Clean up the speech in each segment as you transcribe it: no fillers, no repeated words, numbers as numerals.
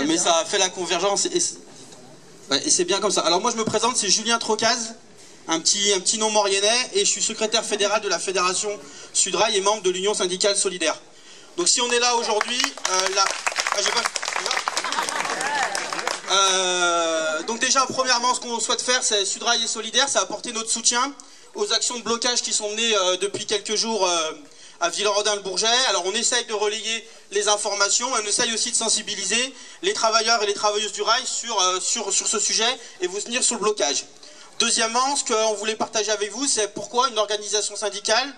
mais ça a fait la convergence et c'est bien comme ça. Alors moi je me présente, c'est Julien Trocaz, un petit nom mauriennais, et je suis secrétaire fédéral de la Fédération Sudrail et membre de l'Union syndicale solidaire. Donc si on est là aujourd'hui, donc déjà premièrement ce qu'on souhaite faire, c'est Sudrail et solidaire, c'est apporter notre soutien aux actions de blocage qui sont menées depuis quelques jours à Villerodin-le-Bourget. Alors on essaye de relayer les informations, on essaye aussi de sensibiliser les travailleurs et les travailleuses du rail sur ce sujet et vous tenir sur le blocage. Deuxièmement, ce qu'on voulait partager avec vous, c'est pourquoi une organisation syndicale,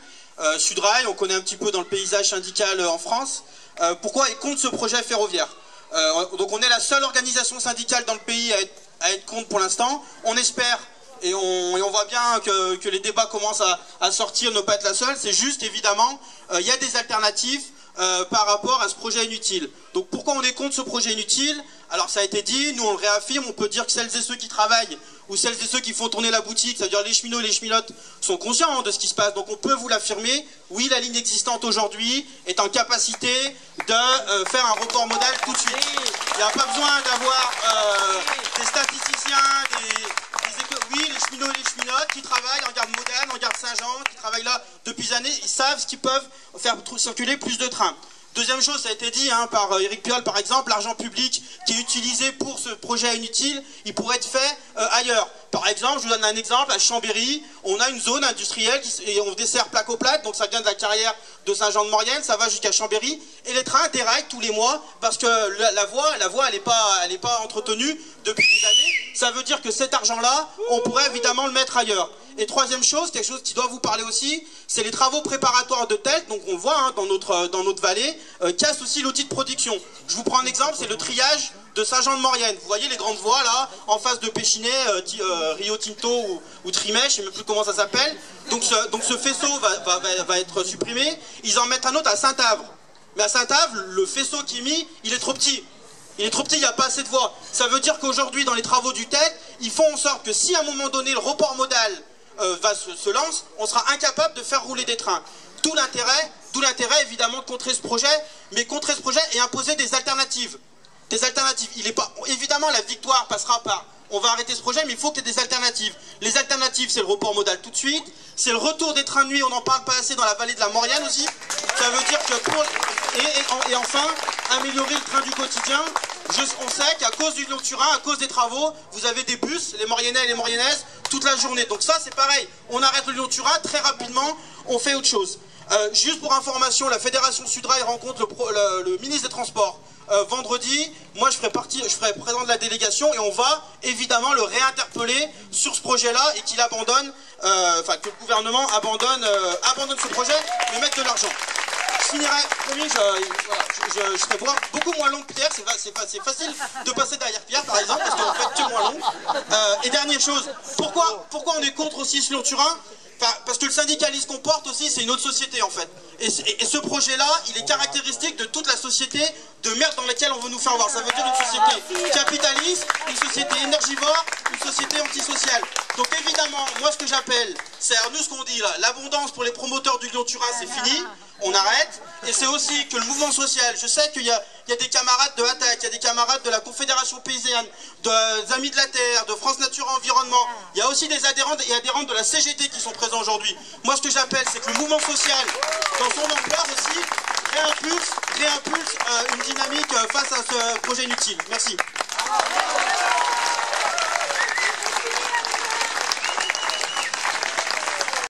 Sudrail, on connaît un petit peu dans le paysage syndical en France, pourquoi est contre ce projet ferroviaire. Donc on est la seule organisation syndicale dans le pays à être contre pour l'instant. On espère, et on voit bien que les débats commencent à sortir, ne pas être la seule. C'est juste, évidemment, il y a des alternatives par rapport à ce projet inutile. Donc pourquoi on est contre ce projet inutile? Alors ça a été dit, nous on le réaffirme, on peut dire que celles et ceux qui travaillent, ou celles et ceux qui font tourner la boutique, c'est-à-dire les cheminots et les cheminotes, sont conscients de ce qui se passe. Donc on peut vous l'affirmer, oui, la ligne existante aujourd'hui est en capacité de faire un report modal tout de suite. Il n'y a pas besoin d'avoir des statisticiens, oui, les cheminots et les cheminotes qui travaillent en gare Modane, en gare Saint-Jean, qui travaillent là depuis des années, ils savent ce qu'ils peuvent faire circuler plus de trains. Deuxième chose, ça a été dit par Éric Piolle par exemple, l'argent public qui est utilisé pour ce projet inutile, il pourrait être fait ailleurs. Par exemple, je vous donne un exemple, à Chambéry, on a une zone industrielle et on dessert Plaque-aux-Plates, donc ça vient de la carrière de Saint-Jean-de-Maurienne, ça va jusqu'à Chambéry, et les trains déraillent tous les mois parce que la voie elle n'est pas entretenue depuis des années. Ça veut dire que cet argent-là, on pourrait évidemment le mettre ailleurs. Et troisième chose, quelque chose qui doit vous parler aussi, c'est les travaux préparatoires de TELT, donc on le voit dans notre vallée, cassent aussi l'outil de production. Je vous prends un exemple, c'est le triage de Saint-Jean-de-Maurienne. Vous voyez les grandes voies là, en face de Péchinet, Rio Tinto ou Trimet, je ne sais même plus comment ça s'appelle. Donc ce faisceau va être supprimé. Ils en mettent un autre à Saint-Avre. Mais à Saint-Avre, le faisceau qui est mis, il est trop petit. Il est trop petit, il n'y a pas assez de voies. Ça veut dire qu'aujourd'hui, dans les travaux du TELT, ils font en sorte que si à un moment donné, le report modal se lance, on sera incapable de faire rouler des trains. D'où l'intérêt évidemment de contrer ce projet, mais contrer ce projet et imposer des alternatives. Des alternatives. Évidemment, la victoire passera par on va arrêter ce projet, mais il faut qu'il y ait des alternatives. Les alternatives, c'est le report modal tout de suite, c'est le retour des trains de nuit, on n'en parle pas assez dans la vallée de la Maurienne aussi. Ça veut dire que et enfin, améliorer le train du quotidien. On sait qu'à cause du Lyon-Turin, à cause des travaux, vous avez des bus, les Mauriennais et les Mauriennaises, toute la journée. Donc ça, c'est pareil. On arrête le Lyon-Turin, très rapidement, on fait autre chose. Juste pour information, la Fédération Sudrail rencontre le ministre des Transports vendredi. Moi, je ferai président de la délégation et on va évidemment le réinterpeller sur ce projet-là et qu'il abandonne, que le gouvernement abandonne ce projet, mais mette de l'argent. Je finirai, promis, je serai beaucoup moins long que Pierre, c'est facile de passer derrière Pierre par exemple, parce qu'on fait que moins long. Et dernière chose, pourquoi on est contre aussi ce Lyon-Turin? Parce que le syndicalisme qu'on porte aussi, c'est une autre société en fait. Et ce projet-là, il est caractéristique de toute la société de merde dans laquelle on veut nous faire voir. Ça veut dire une société capitaliste, une société énergivore, une société antisociale. Donc évidemment, moi ce que j'appelle, c'est nous ce qu'on dit là, l'abondance pour les promoteurs du Lyon-Turin, c'est fini, on arrête. Et c'est aussi que le mouvement social, je sais qu'il y a des camarades de ATTAC, il y a des camarades de la Confédération Paysanne, des Amis de la Terre, de France Nature Environnement, il y a aussi des adhérents et adhérentes de la CGT qui sont présents aujourd'hui. Moi ce que j'appelle, c'est que le mouvement social, dans son ampleur aussi, réimpulse une dynamique face à ce projet inutile. Merci.